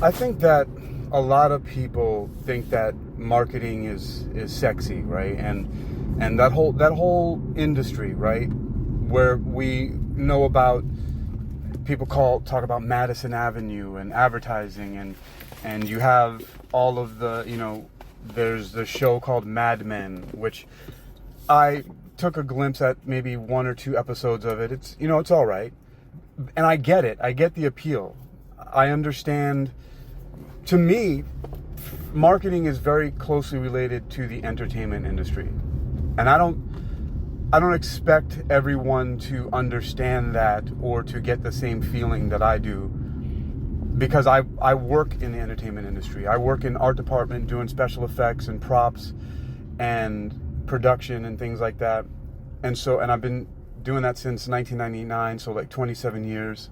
I think that a lot of people think that marketing is sexy, right? And that whole industry, right, where we know about people talk about Madison Avenue and advertising, and you have all of the, there's the show called Mad Men, which I took a glimpse at maybe 1 or 2 episodes of it. It's, it's all right. And I get it. I get the appeal. I understand. To me, marketing is very closely related to the entertainment industry. And I don't expect everyone to understand that or to get the same feeling that I do, because I work in the entertainment industry. I work in art department doing special effects and props and production and things like that. And I've been doing that since 1999, so like 27 years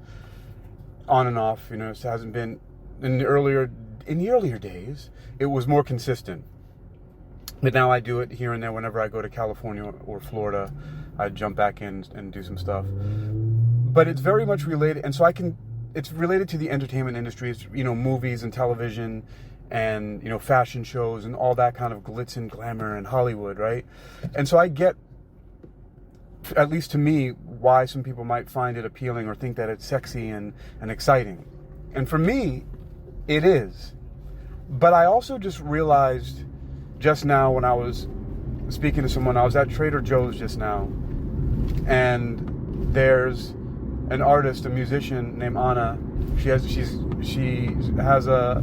on and off. It hasn't been in the earlier days. It was more consistent. But now I do it here and there. Whenever I go to California or Florida, I jump back in and do some stuff. But it's very much related, and so it's related to the entertainment industry. It's, movies and television and, fashion shows and all that kind of glitz and glamour and Hollywood, right? And so I get, at least to me, why some people might find it appealing or think that it's sexy and exciting. And for me, it is. But I also just realized just now when I was speaking to someone, I was at Trader Joe's just now, and there's an artist, a musician named Anna. She has a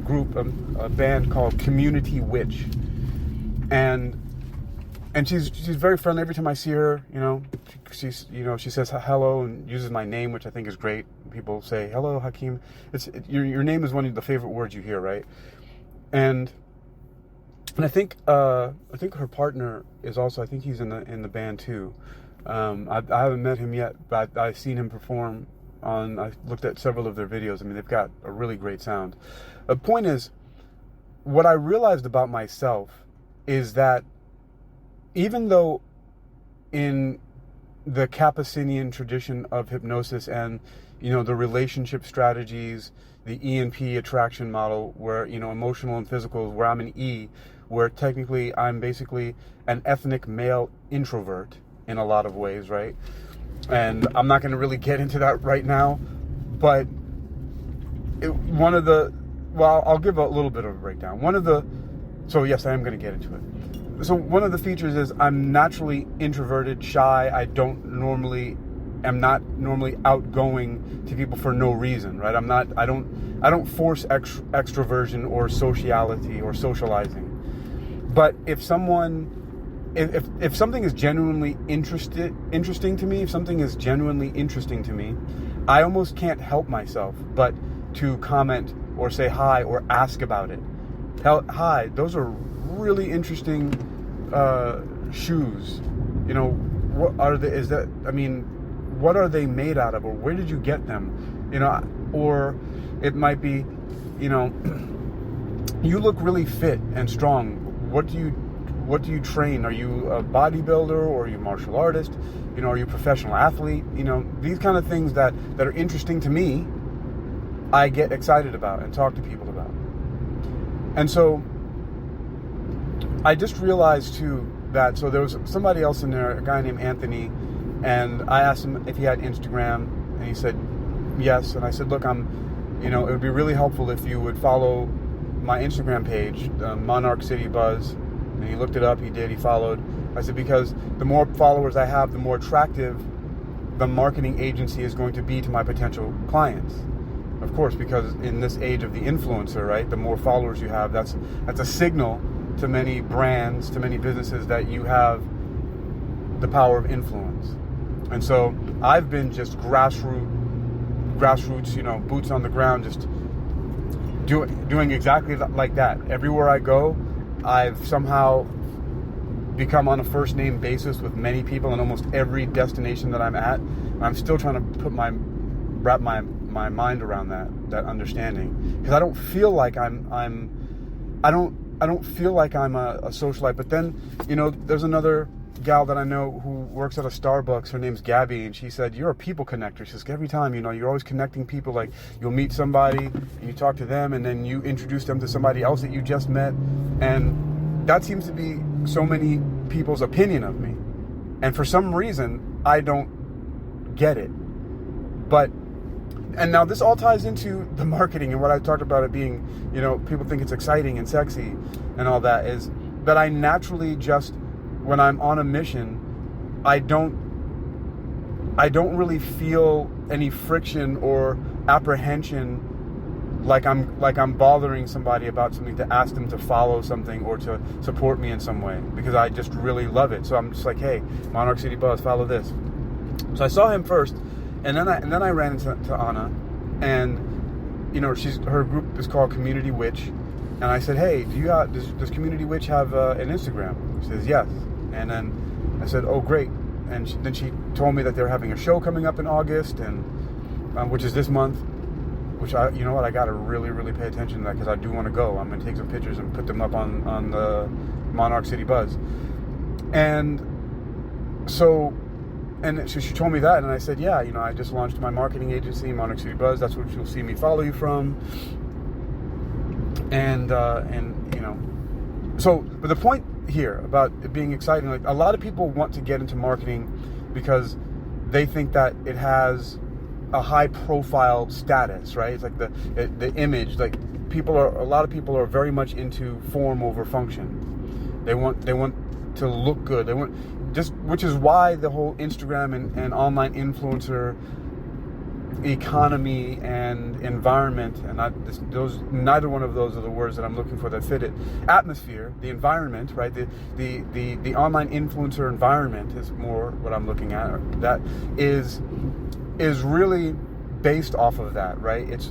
group, a band called Community Witch, and she's very friendly. Every time I see her, she says hello and uses my name, which I think is great. People say hello, Hakeem. Your name is one of the favorite words you hear, right? And I think her partner is also. I think he's in the band too. I haven't met him yet, but I've seen him perform. I looked at several of their videos. I mean, they've got a really great sound. The point is, what I realized about myself is that even though in the Capucinian tradition of hypnosis and, the relationship strategies, the ENP attraction model, where, emotional and physical, where I'm an E, where technically I'm basically an ethnic male introvert in a lot of ways, right? And I'm not going to really get into that right now, but I'll give a little bit of a breakdown. So yes, I am going to get into it. So one of the features is I'm naturally introverted, shy. I am not normally outgoing to people for no reason, right? I don't force extroversion or sociality or socializing. But if something is genuinely interesting to me, I almost can't help myself but to comment or say hi or ask about it. Hi, those are really interesting shoes. What are what are they made out of, or where did you get them? Or it might be, you look really fit and strong. What do you train? Are you a bodybuilder, or are you a martial artist? Are you a professional athlete? These kind of things that are interesting to me, I get excited about and talk to people about. And so I just realized too that, so there was somebody else in there, a guy named Anthony, and I asked him if he had Instagram, and he said yes. And I said, look, it would be really helpful if you would follow my Instagram page, Monarch City Buzz. And he looked it up, he did, he followed. I said, because the more followers I have, the more attractive the marketing agency is going to be to my potential clients. Of course, because in this age of the influencer, right, the more followers you have, that's a signal to many brands, to many businesses, that you have the power of influence. And so I've been just grassroots, boots on the ground, just doing exactly like that. Everywhere I go, I've somehow become on a first name basis with many people in almost every destination that I'm at. I'm still trying to wrap my mind around that understanding, because I don't feel like I don't feel like I'm a socialite. But then, there's another gal that I know who works at a Starbucks. Her name's Gabby, and she said, you're a people connector. She says, every time, you're always connecting people. Like, you'll meet somebody and you talk to them, and then you introduce them to somebody else that you just met. And that seems to be so many people's opinion of me. And for some reason, I don't get it. And now this all ties into the marketing and what I talked about it being, people think it's exciting and sexy and all that, is that I naturally just, when I'm on a mission, I don't really feel any friction or apprehension like I'm bothering somebody about something to ask them to follow something or to support me in some way, because I just really love it. So I'm just like, hey, Monarch City Buzz, follow this. So I saw him first, and then I ran into Anna, and her group is called Community Witch, and I said, hey, does Community Witch have an Instagram? She says yes. And then I said, oh, great. And then she told me that they're having a show coming up in August, and which is this month, which I got to really, really pay attention to that, because I do want to go. I'm going to take some pictures and put them up on the Monarch City Buzz. And so she told me that, and I said, yeah, I just launched my marketing agency, Monarch City Buzz. That's what you'll see me follow you from. But the point here about it being exciting, like, a lot of people want to get into marketing because they think that it has a high profile status, right? It's like the image, like a lot of people are very much into form over function. They want to look good. Which is why the whole Instagram and online influencer economy and environment, and neither one of those are the words that I'm looking for that fit it. Atmosphere, the environment, right? The online influencer environment is more what I'm looking at. That is really based off of that, right?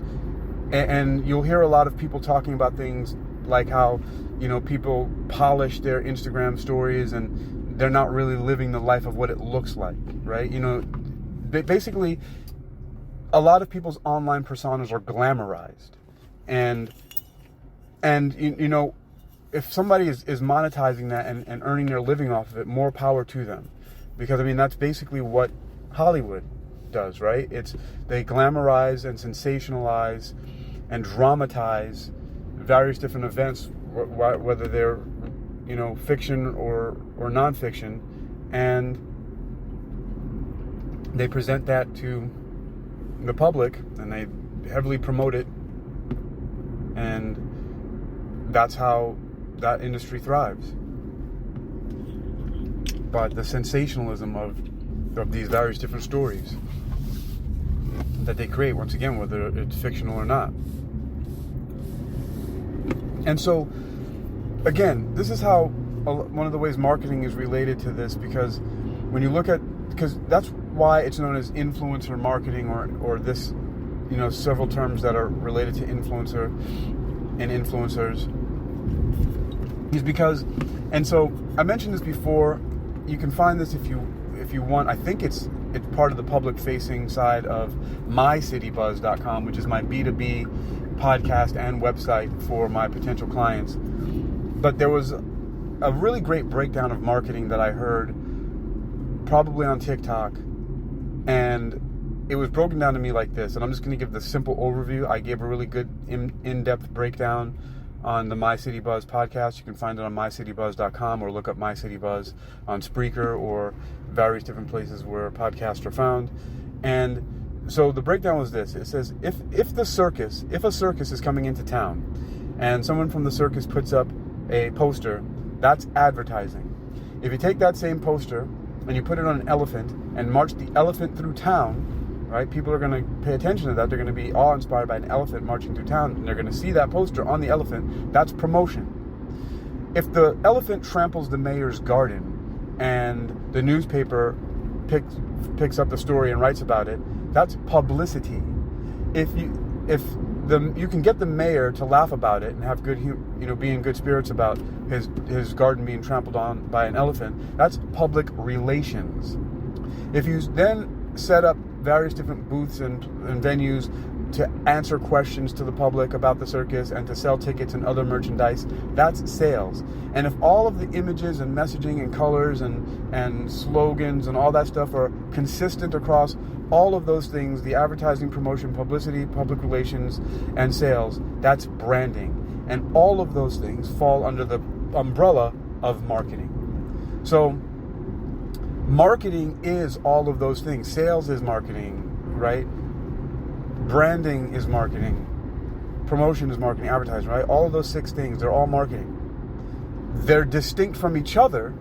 And you'll hear a lot of people talking about things like how people polish their Instagram stories and they're not really living the life of what it looks like, right? Basically, a lot of people's online personas are glamorized, and if somebody is monetizing that and earning their living off of it, more power to them, because that's basically what Hollywood does, right? They glamorize and sensationalize and dramatize various different events, whether they're fiction or nonfiction, and they present that to the public, and they heavily promote it, and that's how that industry thrives, by the sensationalism of these various different stories that they create, once again, whether it's fictional or not. And so, again, this is how one of the ways marketing is related to this, because when you look at, because that's why it's known as influencer marketing, or this, several terms that are related to influencer and influencers, is because, and so I mentioned this before, you can find this if you want. I think it's part of the public facing side of mycitybuzz.com, which is my B2B podcast and website for my potential clients. But there was a really great breakdown of marketing that I heard probably on TikTok, and it was broken down to me like this, and I'm just going to give the simple overview. I gave a really good in-depth breakdown on the My City Buzz podcast. You can find it on mycitybuzz.com, or look up My City Buzz on Spreaker or various different places where podcasts are found. And so the breakdown was this. It says, if a circus is coming into town and someone from the circus puts up a poster, that's advertising. If you take that same poster and you put it on an elephant and march the elephant through town, right? People are going to pay attention to that. They're going to be awe-inspired by an elephant marching through town, and they're going to see that poster on the elephant. That's promotion. If the elephant tramples the mayor's garden and the newspaper picks up the story and writes about it, that's publicity. If you can get the mayor to laugh about it and have good, be in good spirits about his garden being trampled on by an elephant, that's public relations. If you then set up various different booths and venues to answer questions to the public about the circus and to sell tickets and other merchandise. That's sales. And if all of the images and messaging and colors and slogans and all that stuff are consistent across all of those things, the advertising, promotion, publicity, public relations, and sales, that's branding. And all of those things fall under the umbrella of marketing. So marketing is all of those things. Sales is marketing, right? Branding is marketing. Promotion is marketing, advertising, right? All of those 6 things, they're all marketing. They're distinct from each other,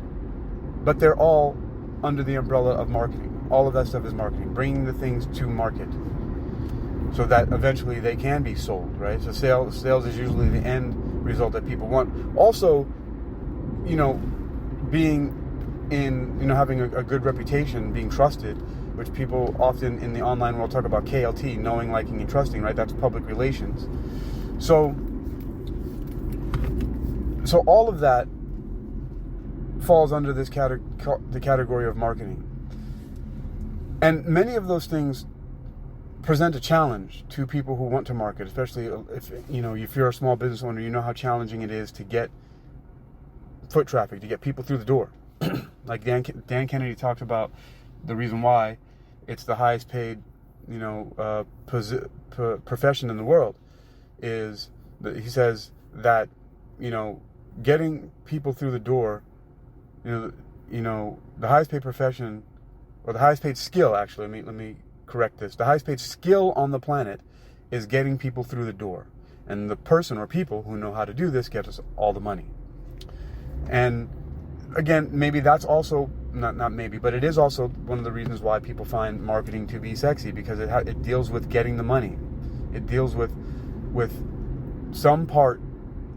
but they're all under the umbrella of marketing. All of that stuff is marketing, bringing the things to market so that eventually they can be sold, right? So sales is usually the end result that people want. Also, being in, having a good reputation, being trusted, which people often in the online world talk about KLT, knowing, liking, and trusting, right? That's public relations. So all of that falls under this the category of marketing. And many of those things present a challenge to people who want to market, especially if you're a small business owner, you know how challenging it is to get foot traffic, to get people through the door. Like Dan Kennedy talked about the reason why it's the highest paid, profession in the world is that he says that, getting people through the door, the highest paid profession, or the highest paid skill, actually, let me correct this. The highest paid skill on the planet is getting people through the door. And the person or people who know how to do this get us all the money. And again, maybe that's also, not maybe, but it is also one of the reasons why people find marketing to be sexy, because it deals with getting the money. It deals with some part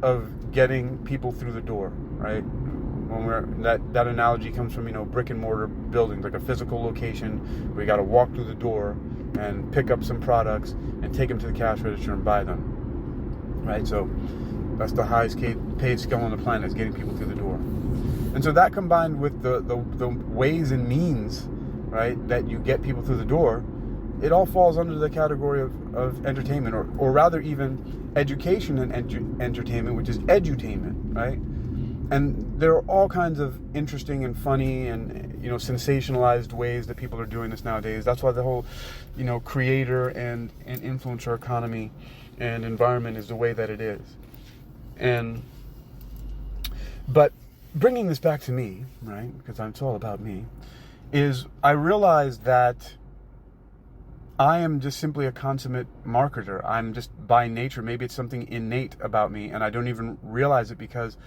of getting people through the door, right? When that analogy comes from, brick and mortar buildings, like a physical location where you got to walk through the door and pick up some products and take them to the cash register and buy them, right? So that's the highest paid skill on the planet, is getting people through the door. And so that combined with the ways and means, right, that you get people through the door, it all falls under the category of entertainment, or rather even education and entertainment, which is edutainment, right? And there are all kinds of interesting and funny and, sensationalized ways that people are doing this nowadays. That's why the whole, creator and influencer economy and environment is the way that it is. But bringing this back to me, right, because it's all about me, is I realized that I am just simply a consummate marketer. I'm just by nature, maybe it's something innate about me, and I don't even realize it because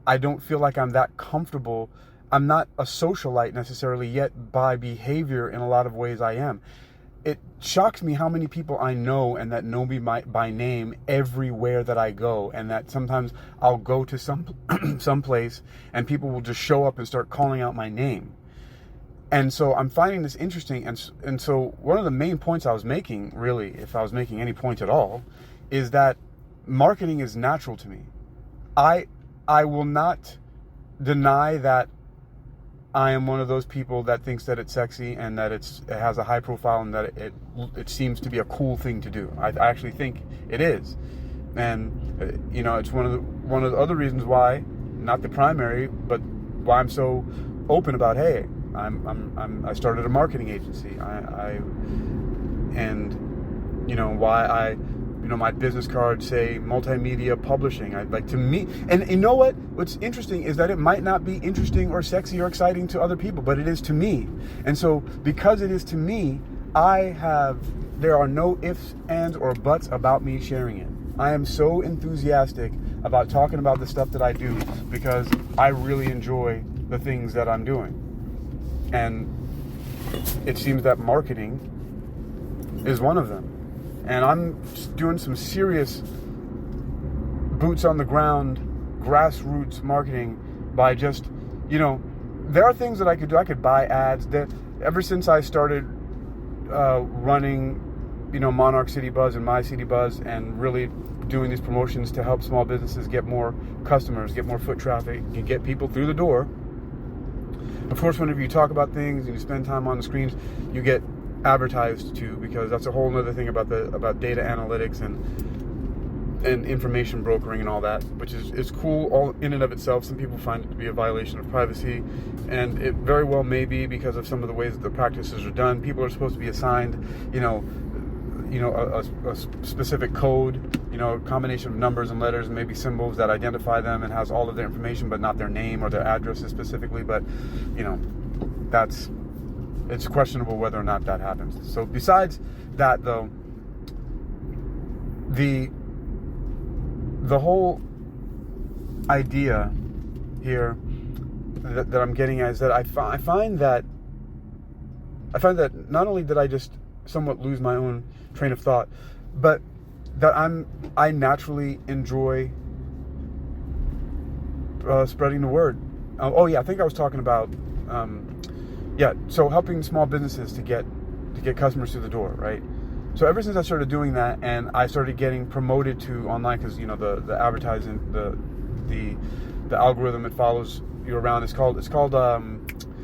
I don't feel like I'm that comfortable. I'm not a socialite necessarily, yet by behavior in a lot of ways I am. It shocks me how many people I know and that know me by name everywhere that I go, and that sometimes I'll go to some place and people will just show up and start calling out my name. And so I'm finding this interesting, and so one of the main points I was making, really, if I was making any point at all, is that marketing is natural to me. I will not deny that I am one of those people that thinks that it's sexy and that it has a high profile and that it seems to be a cool thing to do. I actually think it is, and it's one of the other reasons why, not the primary, but why I'm so open about, hey, I started a marketing agency. Why I. My business cards say multimedia publishing. To me, and you know what? What's interesting is that it might not be interesting or sexy or exciting to other people, but it is to me. And so because it is to me, there are no ifs, ands, or buts about me sharing it. I am so enthusiastic about talking about the stuff that I do because I really enjoy the things that I'm doing. And it seems that marketing is one of them. And I'm doing some serious boots on the ground, grassroots marketing by just, there are things that I could do. I could buy ads. Ever since I started running, Monarch City Buzz and My City Buzz, and really doing these promotions to help small businesses get more customers, get more foot traffic, and get people through the door. Of course, whenever you talk about things and you spend time on the screens, you get advertised to, because that's a whole other thing about data analytics and information brokering and all that, which is cool all in and of itself. Some people find it to be a violation of privacy, and it very well may be because of some of the ways that the practices are done. People are supposed to be assigned, a specific code, a combination of numbers and letters and maybe symbols that identify them and has all of their information, but not their name or their addresses specifically. But, it's questionable whether or not that happens. So besides that, though, the whole idea here that I'm getting at is that I find that not only did I just somewhat lose my own train of thought, but that I naturally enjoy spreading the word. I think I was talking about so helping small businesses to get customers through the door, right? So ever since I started doing that, and I started getting promoted to online, because the advertising, the algorithm it follows you around, it's called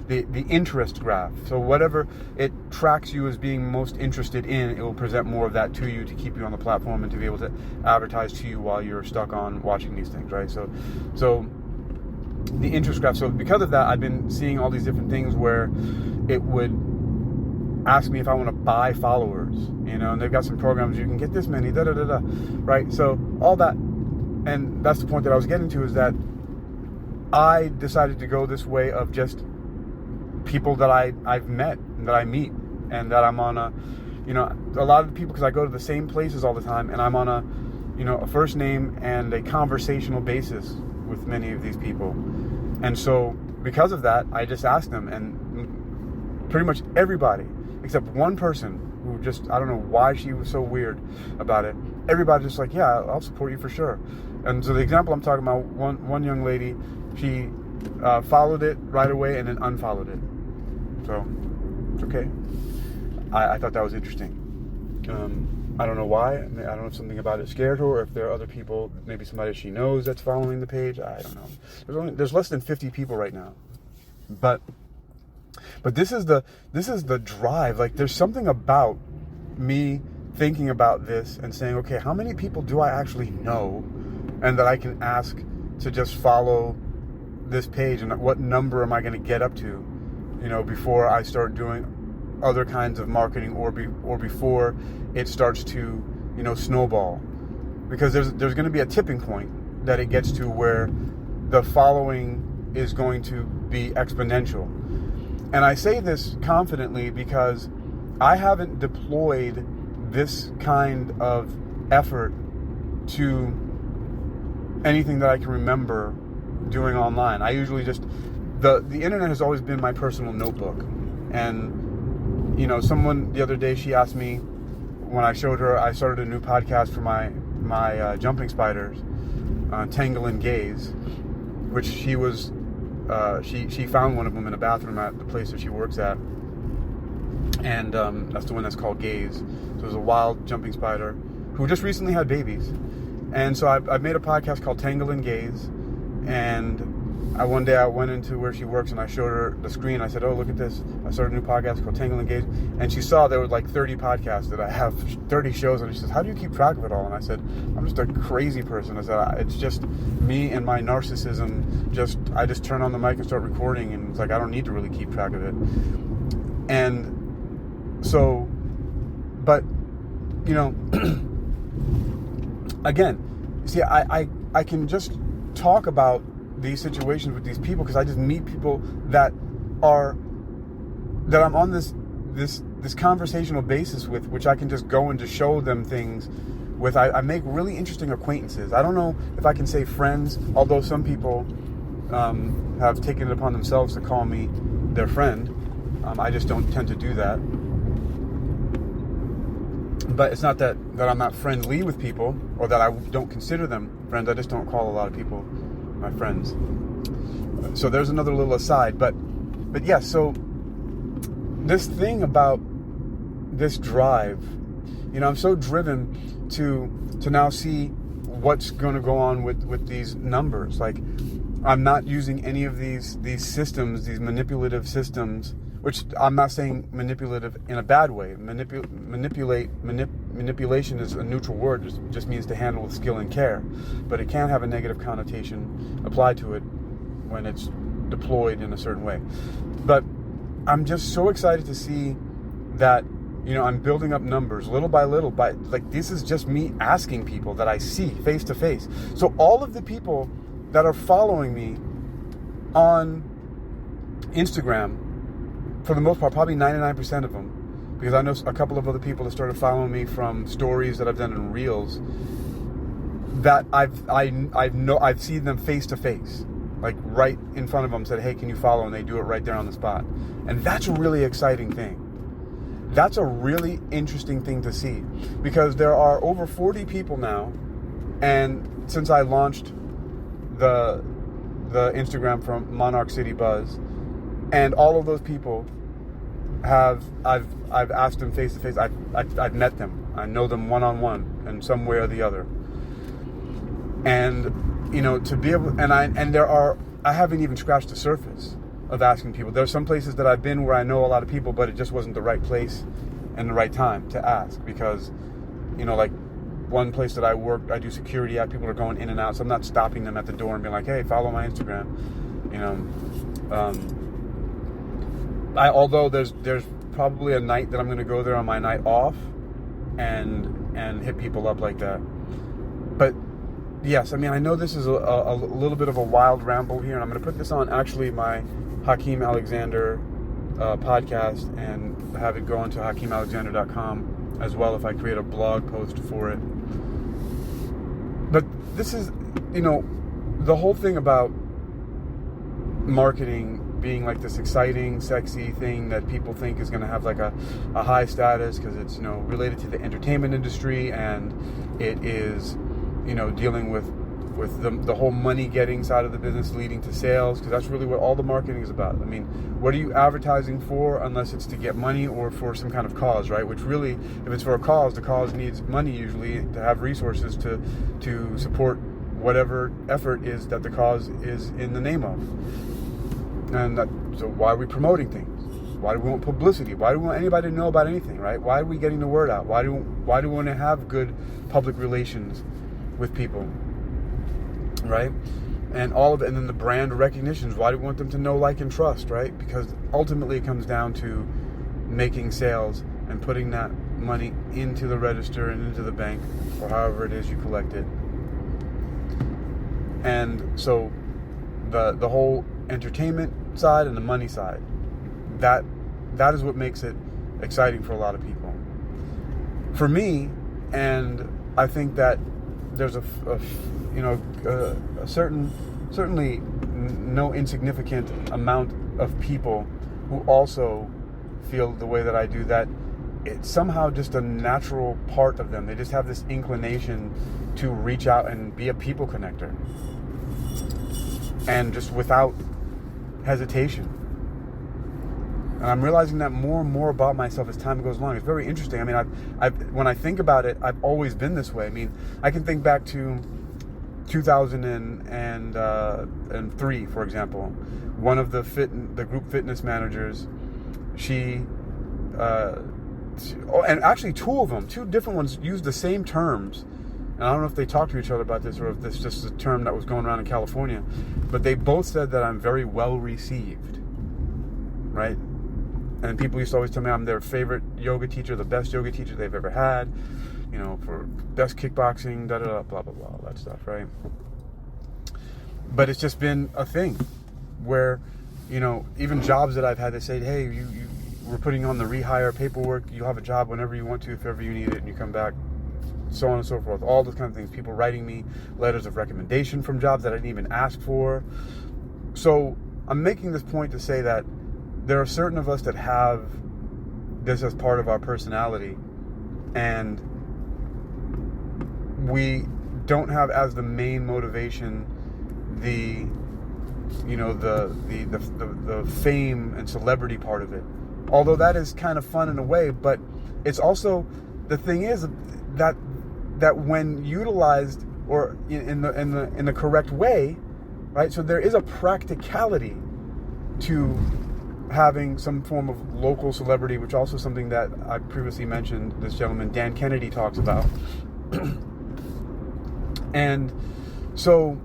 the interest graph. So whatever it tracks you as being most interested in, it will present more of that to you to keep you on the platform and to be able to advertise to you while you're stuck on watching these things, right? So the interest graph. So because of that, I've been seeing all these different things where it would ask me if I want to buy followers, and they've got some programs you can get this many, right? So all that, and that's the point that I was getting to, is that I decided to go this way of just people that I've met and that I meet, and that I'm on a lot of the people, because I go to the same places all the time, and I'm on a first name and a conversational basis with many of these people. And so because of that, I just asked them, and pretty much everybody except one person who just, I don't know why she was so weird about it, everybody just like, yeah, I'll support you for sure. And so the example I'm talking about, one young lady, she followed it right away and then unfollowed it. So it's okay. I thought that was interesting. I don't know why. I don't know if something about it scared her, or if there are other people, maybe somebody she knows that's following the page. I don't know. There's less than 50 people right now, but this is the drive. Like, there's something about me thinking about this and saying, okay, how many people do I actually know, and that I can ask to just follow this page, and what number am I going to get up to, before I start doing other kinds of marketing, or before it starts to, snowball. Because there's going to be a tipping point that it gets to where the following is going to be exponential. And I say this confidently because I haven't deployed this kind of effort to anything that I can remember doing online. I usually just, the internet has always been my personal notebook. And someone the other day, she asked me, when I showed her, I started a new podcast for my jumping spiders, Tangle and Gaze, which she was, she found one of them in a bathroom at the place that she works at, and that's the one that's called Gaze. So it was a wild jumping spider who just recently had babies, and so I made a podcast called Tangle and Gaze, and one day I went into where she works and I showed her the screen. I said, oh, look at this. I started a new podcast called Tangle and Gaze. And she saw there were like 30 podcasts that I have, 30 shows. And she says, how do you keep track of it all? And I said, I'm just a crazy person. I said, it's just me and my narcissism. I just turn on the mic and start recording. And it's like, I don't need to really keep track of it. And so, but, again, see, I can just talk about these situations with these people because I just meet people that I'm on this conversational basis with, which I can just go and just show them things with. I make really interesting acquaintances. I don't know if I can say friends, although some people have taken it upon themselves to call me their friend. I just don't tend to do that. But it's not that I'm not friendly with people, or that I don't consider them friends. I just don't call a lot of people my friends. So there's another little aside, but yeah, so this thing about this drive, I'm so driven to now see what's going to go on with these numbers. Like, I'm not using any of these systems, these manipulative systems which I'm not saying manipulative in a bad way. Manipulation is a neutral word. It just means to handle with skill and care. But it can have a negative connotation applied to it when it's deployed in a certain way. But I'm just so excited to see that, I'm building up numbers little by little. This is just me asking people that I see face to face. So all of the people that are following me on Instagram, for the most part, probably 99% of them, because I know a couple of other people that started following me from stories that I've done in Reels, that I've seen them face to face, like right in front of them, said, hey, can you follow? And they do it right there on the spot. And that's a really exciting thing. That's a really interesting thing to see, because there are over 40 people now, and since I launched the Instagram from Monarch City Buzz, and all of those people I've asked them face to face. I've met them. I know them one-on-one in some way or the other. And to be able, I haven't even scratched the surface of asking people. There's some places that I've been where I know a lot of people, but it just wasn't the right place and the right time to ask, because like one place that I work, I do security at, people are going in and out, so I'm not stopping them at the door and being like, hey, follow my Instagram. Although there's probably a night that I'm going to go there on my night off and hit people up like that. But yes, I know this is a little bit of a wild ramble here, and I'm going to put this on actually my Hakeem Alexander podcast and have it go onto HakeemAlexander.com as well if I create a blog post for it. But this is, the whole thing about marketing being like this exciting, sexy thing that people think is going to have like a high status because it's, related to the entertainment industry, and it is, dealing with the whole money getting side of the business leading to sales, because that's really what all the marketing is about. What are you advertising for unless it's to get money or for some kind of cause, right? Which really, if it's for a cause, the cause needs money usually to have resources to support whatever effort is that the cause is in the name of. So why are we promoting things? Why do we want publicity? Why do we want anybody to know about anything, right? Why are we getting the word out? Why do we want to have good public relations with people, right? And all of it, and then the brand recognitions. Why do we want them to know, like, and trust, right? Because ultimately it comes down to making sales and putting that money into the register and into the bank, or however it is you collect it. And so the whole entertainment side and the money side, that is what makes it exciting for a lot of people. For me, and I think that there's a certainly no insignificant amount of people who also feel the way that I do, that it's somehow just a natural part of them. They just have this inclination to reach out and be a people connector, and just without hesitation. And I'm realizing that more and more about myself as time goes along. It's very interesting. When I think about it, I've always been this way. I can think back to 2003, for example. One of the group fitness managers, and actually two different ones used the same terms. And I don't know if they talked to each other about this, or if this is just a term that was going around in California. But they both said that I'm very well received, right? And people used to always tell me I'm their favorite yoga teacher, the best yoga teacher they've ever had, for best kickboxing, blah, blah, blah, all that stuff, right? But it's just been a thing where, even jobs that I've had, they say, hey, we're putting on the rehire paperwork. You have a job whenever you want to, if ever you need it, and you come back, so on and so forth. All those kind of things. People writing me letters of recommendation from jobs that I didn't even ask for. So I'm making this point to say that there are certain of us that have this as part of our personality, and we don't have as the main motivation the fame and celebrity part of it. Although that is kind of fun in a way, but it's also, the thing is that when utilized or in the correct way, right? So there is a practicality to having some form of local celebrity, which also something that I previously mentioned, this gentleman, Dan Kennedy, talks about. And so,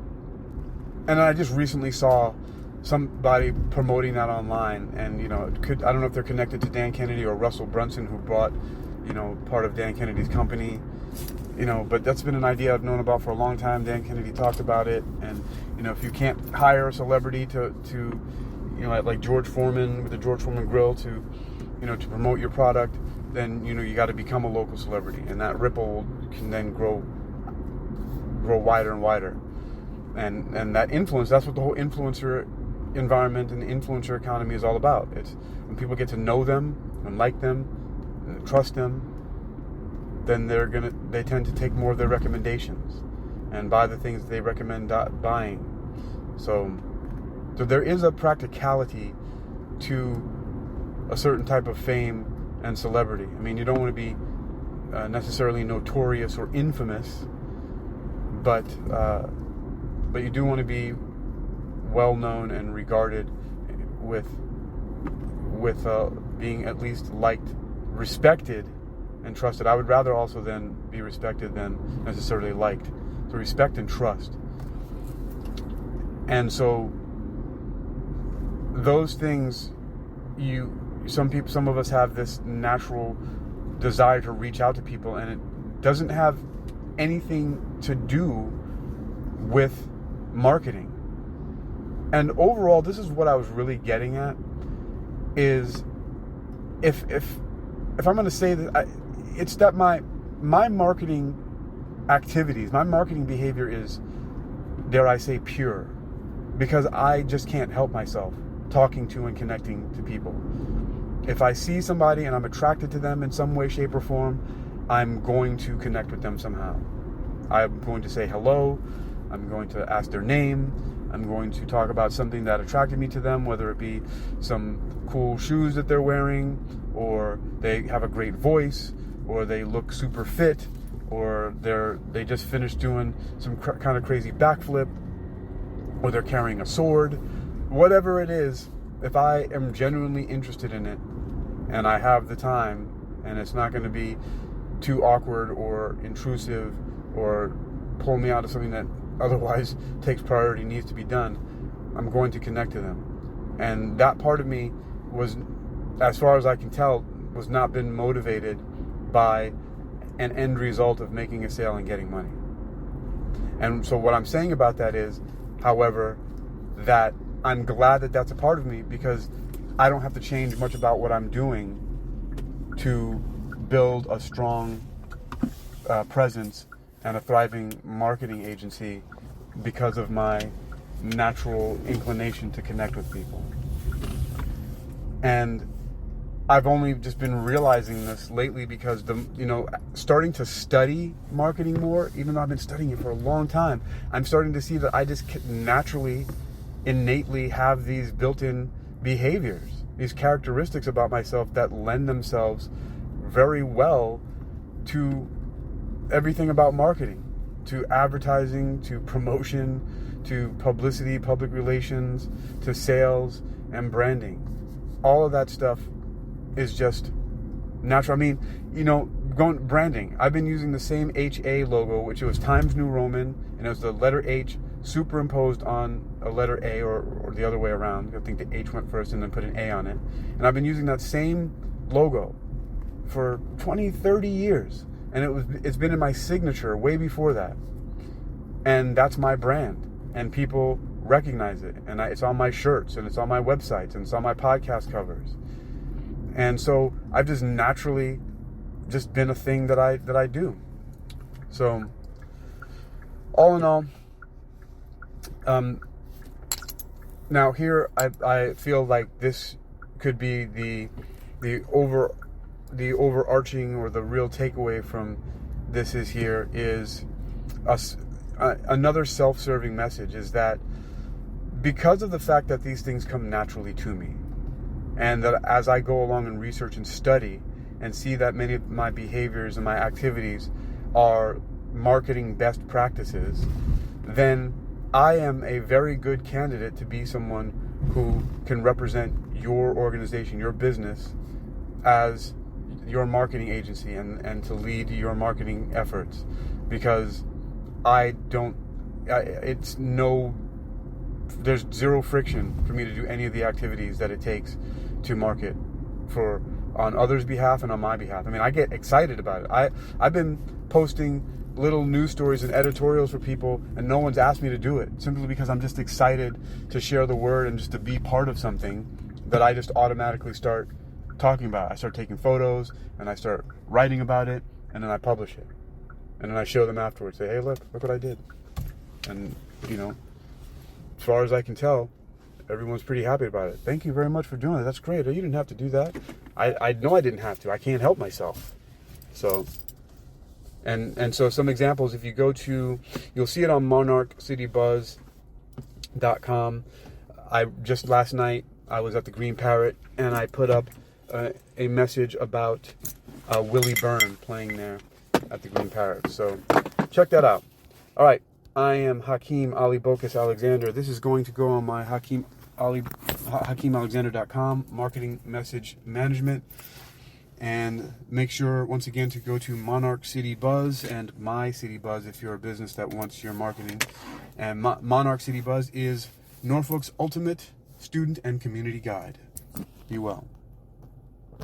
and I just recently saw somebody promoting that online, and I don't know if they're connected to Dan Kennedy or Russell Brunson, who bought part of Dan Kennedy's company, but that's been an idea I've known about for a long time. Dan Kennedy talked about it, and if you can't hire a celebrity to like George Foreman with the George Foreman Grill to promote your product, then you got to become a local celebrity, and that ripple can then grow wider and wider, and that influence, that's what the whole influencer environment and the influencer economy is all about. It's when people get to know them and like them and trust them, then they tend to take more of their recommendations and buy the things they recommend buying. So there is a practicality to a certain type of fame and celebrity. I mean, you don't want to be necessarily notorious or infamous, but you do want to be well known and regarded with being at least liked, respected, and trusted. I would rather also then be respected than necessarily liked. So respect and trust. And so those things, some of us have this natural desire to reach out to people, and it doesn't have anything to do with marketing. And overall, this is what I was really getting at, is if I'm going to say that, it's that my marketing activities, my marketing behavior is, dare I say, pure, because I just can't help myself talking to and connecting to people. If I see somebody and I'm attracted to them in some way, shape, or form, I'm going to connect with them somehow. I'm going to say hello. I'm going to ask their name. I'm going to talk about something that attracted me to them, whether it be some cool shoes that they're wearing, or they have a great voice, or they look super fit, or they just finished doing some kind of crazy backflip, or they're carrying a sword. Whatever it is, if I am genuinely interested in it and I have the time, and it's not going to be too awkward or intrusive or pull me out of something that otherwise takes priority, needs to be done, I'm going to connect to them. And that part of me was, as far as I can tell, was not been motivated by an end result of making a sale and getting money. And so what I'm saying about that is, however, that I'm glad that that's a part of me, because I don't have to change much about what I'm doing to build a strong presence and a thriving marketing agency because of my natural inclination to connect with people. And I've only just been realizing this lately because starting to study marketing more, even though I've been studying it for a long time, I'm starting to see that I just naturally, innately have these built-in behaviors, these characteristics about myself that lend themselves very well to everything about marketing, to advertising, to promotion, to publicity, public relations, to sales and branding. All of that stuff is just natural. I mean, going branding, I've been using the same HA logo, which was Times New Roman, and it was the letter H superimposed on a letter A, or the other way around. I think the H went first and then put an A on it. And I've been using that same logo for 20, 30 years. And it's been in my signature way before that. And that's my brand. And people recognize it. And it's on my shirts, and it's on my websites, and it's on my podcast covers. And so I've just naturally just been a thing that I do. So all in all, now here I feel like this could be the overarching, or the real takeaway from this is another self-serving message, is that because of the fact that these things come naturally to me, and that as I go along and research and study and see that many of my behaviors and my activities are marketing best practices, then I am a very good candidate to be someone who can represent your organization, your business, as your marketing agency and to lead your marketing efforts, because there's zero friction for me to do any of the activities that it takes to market on others' behalf and on my behalf. I mean, I get excited about it. I've been posting little news stories and editorials for people, and no one's asked me to do it, simply because I'm just excited to share the word and just to be part of something that I just automatically start talking about. I start taking photos and I start writing about it, and then I publish it, and then I show them afterwards, say, hey, look what I did. And as far as I can tell, everyone's pretty happy about it. Thank you very much for doing it. That's great. You didn't have to do that. I know I didn't have to. I can't help myself. So, and so some examples, if you go to, you'll see it on monarchcitybuzz.com. Just last night, I was at the Green Parrot, and I put up a message about Willie Byrne playing there at the Green Parrot. So check that out. All right. I am Hakeem Ali-Bocas Alexander. This is going to go on my HakeemAlexander.com marketing message management. And make sure, once again, to go to Monarch City Buzz and My City Buzz if you're a business that wants your marketing. And Monarch City Buzz is Norfolk's ultimate student and community guide. Be well.